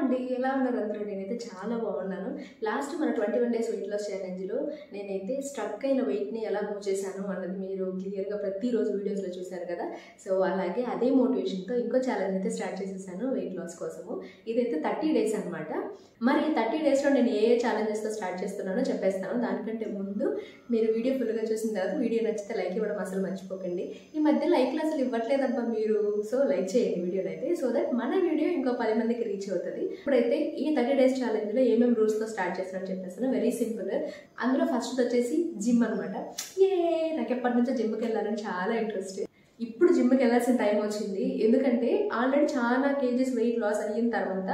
అండి ఎలా ఉన్నారు అందరూ? నేనైతే చాలా బాగున్నాను. లాస్ట్ మన 21 డేస్ వెయిట్ లాస్ ఛాలెంజ్లో నేనైతే స్ట్రక్ అయిన వెయిట్ని ఎలా మూవ్ చేశాను అన్నది మీరు క్లియర్గా ప్రతిరోజు వీడియోస్లో చూశారు కదా. సో అలాగే అదే మోటివేషన్తో ఇంకో ఛాలెంజ్ అయితే స్టార్ట్ చేసేసాను వెయిట్ లాస్ కోసము. ఇదైతే 30 డేస్ అనమాట. మరి 30 డేస్లో నేను ఏ ఛాలెంజెస్తో స్టార్ట్ చేస్తున్నానో చెప్పేస్తాను. దానికంటే ముందు మీరు వీడియో ఫుల్గా చూసిన తర్వాత వీడియో నచ్చితే లైక్ ఇవ్వడం అసలు మర్చిపోకండి. ఈ మధ్య లైక్లు అసలు ఇవ్వట్లేదబ్బా మీరు. సో లైక్ చేయండి వీడియోని అయితే, సో దట్ మన వీడియో ఇంకో 10 మందికి రీచ్ అవుతుంది. ఇప్పుడైతే ఈ 30 డేస్ ఛాలెంజ్లో ఏమేమి రూల్స్తో స్టార్ట్ చేస్తానని చెప్పేస్తాను. Very simple. అందులో ఫస్ట్ వచ్చేసి జిమ్ అనమాట. నాకు ఎప్పటి నుంచో జిమ్కి వెళ్ళాలని చాలా ఇంట్రెస్ట్. ఇప్పుడు జిమ్కి వెళ్ళాల్సిన టైం వచ్చింది. ఎందుకంటే ఆల్రెడీ చాలా కేజీస్ వెయిట్ లాస్ అయిన తర్వాత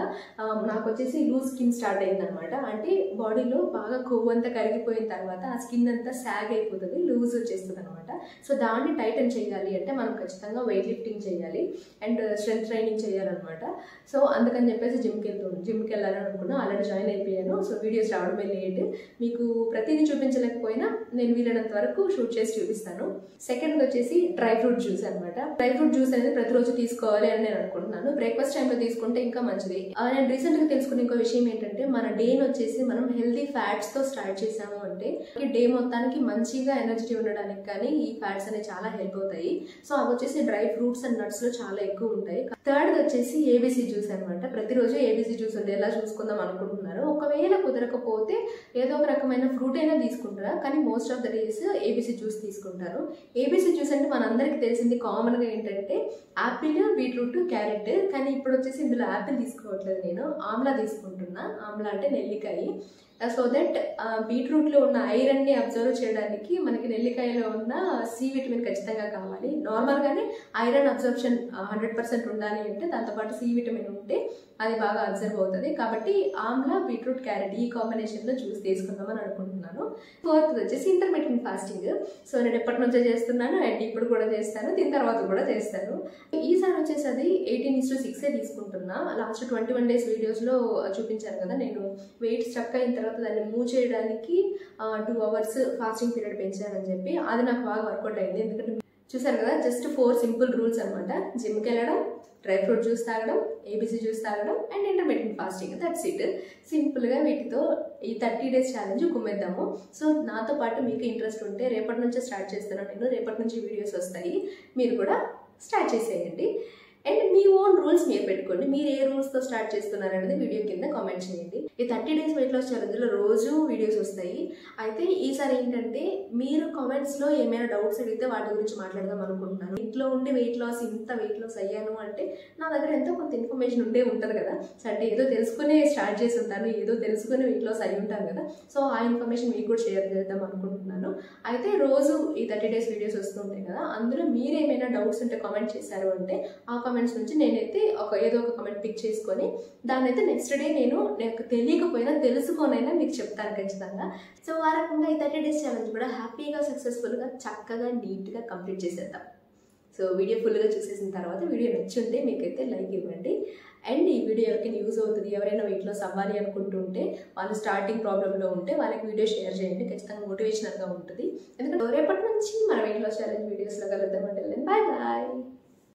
నాకు వచ్చేసి లూజ్ స్కిన్ స్టార్ట్ అయింది అనమాట. అంటే బాడీలో బాగా కొవ్వు అంతా కరిగిపోయిన తర్వాత ఆ స్కిన్ అంతా సాగ్ అయిపోతుంది, లూజ్ వచ్చేస్తుంది అనమాట. సో దాన్ని టైటన్ చేయాలి అంటే మనం ఖచ్చితంగా వెయిట్ లిఫ్టింగ్ చేయాలి అండ్ స్ట్రెంత్ ట్రైనింగ్ చేయాలన్నమాట. సో అందుకని చెప్పేసి జిమ్కి వెళ్ళాలని అనుకున్నా. ఆల్రెడీ జాయిన్ అయిపోయాను. సో వీడియోస్ రావడమే లేట్. మీకు ప్రతిదీ చూపించలేకపోయినా నేను వీలైనంత వరకు షూట్ చేసి చూపిస్తాను. సెకండ్ వచ్చేసి డ్రై ఫ్రూట్ జ్యూస్ అనమాట. డ్రై ఫ్రూట్ జ్యూస్ అనేది ప్రతిరోజు తీసుకోవాలి అని నేను అనుకుంటున్నాను. బ్రేక్ఫాస్ట్ టైంలో తీసుకుంటే ఇంకా మంచిది. నేను రీసెంట్గా తెలుసుకున్న ఇంకో విషయం ఏంటంటే మన డేని వచ్చేసి మనం హెల్దీ ఫ్యాట్స్తో స్టార్ట్ చేసాము అంటే డే మొత్తానికి మంచిగా ఎనర్జీ ఉండడానికి కానీ ఈ ఫ్యాట్స్ అనేవి చాలా హెల్ప్ అవుతాయి. సో అవి వచ్చేసి డ్రై ఫ్రూట్స్ అండ్ నట్స్ లో చాలా ఎక్కువ ఉంటాయి. థర్డ్ వచ్చేసి ఏబీసీ జ్యూస్ అనమాట. ప్రతిరోజు ఏబీసీ జ్యూస్ ఉండేలా చూసుకుందాం అనుకుంటున్నారు. ఒకవేళ కుదరకపోతే ఏదో ఒక రకమైన ఫ్రూట్ అయినా తీసుకుంటారా, కానీ most of the days ABC juice తీసుకుంటారు. ఏబీసీ జ్యూస్ అంటే మనందరికీ తెలిసింది కామన్గా ఏంటంటే యాపిల్, బీట్రూట్, క్యారెట్. కానీ ఇప్పుడు వచ్చేసి ఇందులో యాపిల్ తీసుకోవట్లేదు, నేను ఆమ్లా తీసుకుంటున్నా. ఆమ్లా అంటే నెల్లికాయ. సో దట్ బీట్రూట్లో ఉన్న ఐరన్ని అబ్జర్వ్ చేయడానికి మనకి నెల్లికాయలో ఉన్న సి విటమిన్ ఖచ్చితంగా కావాలి. నార్మల్గానే ఐరన్ అబ్జర్ప్షన్ 100% ఉండాలి అంటే దాంతోపాటు సి విటమిన్ ఉంటే అది బాగా అబ్జర్వ్ అవుతుంది. కాబట్టి ఆమ్లా, బీట్రూట్, క్యారెట్ ఈ కాంబినేషన్లో జ్యూస్ తీసుకుందామని అనుకుంటున్నాను. ఫోర్త్ వచ్చేసి ఇంటర్మీడియట్ ఫాస్టింగ్. సో నేను ఎప్పటి నుంచో చేస్తున్నాను అండ్ ఇప్పుడు కూడా చేస్తాను, దీని తర్వాత కూడా చేస్తాను. ఈసారి వచ్చేసి అది 18:6 తీసుకుంటున్నా. లాస్ట్ 21 డేస్ వీడియోస్లో చూపించాను కదా, నేను వెయిట్ స్ట్రక్ అయిన తర్వాత దాన్ని మూవ్ చేయడానికి 2 hours ఫాస్టింగ్ పీరియడ్ పెంచానని చెప్పి. అది నాకు బాగా వర్కౌట్ అయింది. ఎందుకంటే చూసారు కదా, జస్ట్ 4 సింపుల్ రూల్స్ అనమాట. జిమ్కి వెళ్ళడం, డ్రై ఫ్రూట్ జ్యూస్ తాగడం, ఏబీసీ జ్యూస్ తాగడం and intermediate fasting. That's it. సింపుల్గా వీటితో ఈ 30 డేస్ ఛాలెంజ్ కుమ్మేద్దాము. సో నాతో పాటు మీకు ఇంట్రెస్ట్ ఉంటే రేపటి నుంచే స్టార్ట్ చేస్తున్నాను నేను. రేపటి నుంచి వీడియోస్ వస్తాయి, మీరు కూడా స్టార్ట్ చేసేయండి. అండ్ మీ ఓన్ రూల్స్ మీరు పెట్టుకోండి. మీరు ఏ రూల్స్తో స్టార్ట్ చేస్తున్నారనేది వీడియో కింద కామెంట్ చేయండి. ఈ 30 డేస్ వెయిట్ లాస్ ఛాలెంజ్లో రోజు వీడియోస్ వస్తాయి. అయితే ఈసారి ఏంటంటే మీరు కామెంట్స్లో ఏమైనా డౌట్స్ అడిగితే వాటి గురించి మాట్లాడదాం అనుకుంటున్నాను. ఇంట్లో ఉండి వెయిట్ లాస్, ఇంత వెయిట్ లాస్ అయ్యాను అంటే నా దగ్గర ఎంతో కొంత ఇన్ఫర్మేషన్ ఉంటే ఉంటుంది కదా. సో అంటే ఏదో తెలుసుకునే స్టార్ట్ చేసి ఉంటాను, ఏదో తెలుసుకుని వెయిట్ లాస్ అయ్యి ఉంటాను కదా. సో ఆ ఇన్ఫర్మేషన్ మీకు కూడా షేర్ చేద్దాం అనుకుంటున్నాను. అయితే రోజు ఈ 30 డేస్ వీడియోస్ వస్తుంటాయి కదా, అందులో మీరు ఏమైనా డౌట్స్ ఉంటే కామెంట్ చేశారు అంటే ఆ కామెంట్స్ నుంచి నేనైతే ఏదో ఒక కామెంట్ పిక్ చేసుకొని దాన్ని అయితే నెక్స్ట్ డే నాకు తెలియకపోయినా తెలుసుకోనైనా మీకు చెప్తాను ఖచ్చితంగా. సో ఆ రకంగా ఈ 30 డేస్ ఛాలెంజ్ కూడా హ్యాపీగా, సక్సెస్ఫుల్గా, చక్కగా, నీట్గా కంప్లీట్ చేసేద్దాం. సో వీడియో ఫుల్గా చూసేసిన తర్వాత వీడియో నచ్చుంటే మీకైతే లైక్ ఇవ్వండి. అండ్ ఈ వీడియో ఎవరికైనా యూజ్ అవుతుంది, ఎవరైనా వెయిట్ లాస్ అవ్వాలి అనుకుంటుంటే, వాళ్ళు స్టార్టింగ్ ప్రాబ్లంలో ఉంటే వాళ్ళకి వీడియో షేర్ చేయండి. ఖచ్చితంగా మోటివేషనల్గా ఉంటుంది. ఎందుకంటే రేపటి నుంచి మన వెయిట్ లాస్ ఛాలెంజ్ వీడియోస్లో కలుద్దామంటే బాయ్ బాయ్.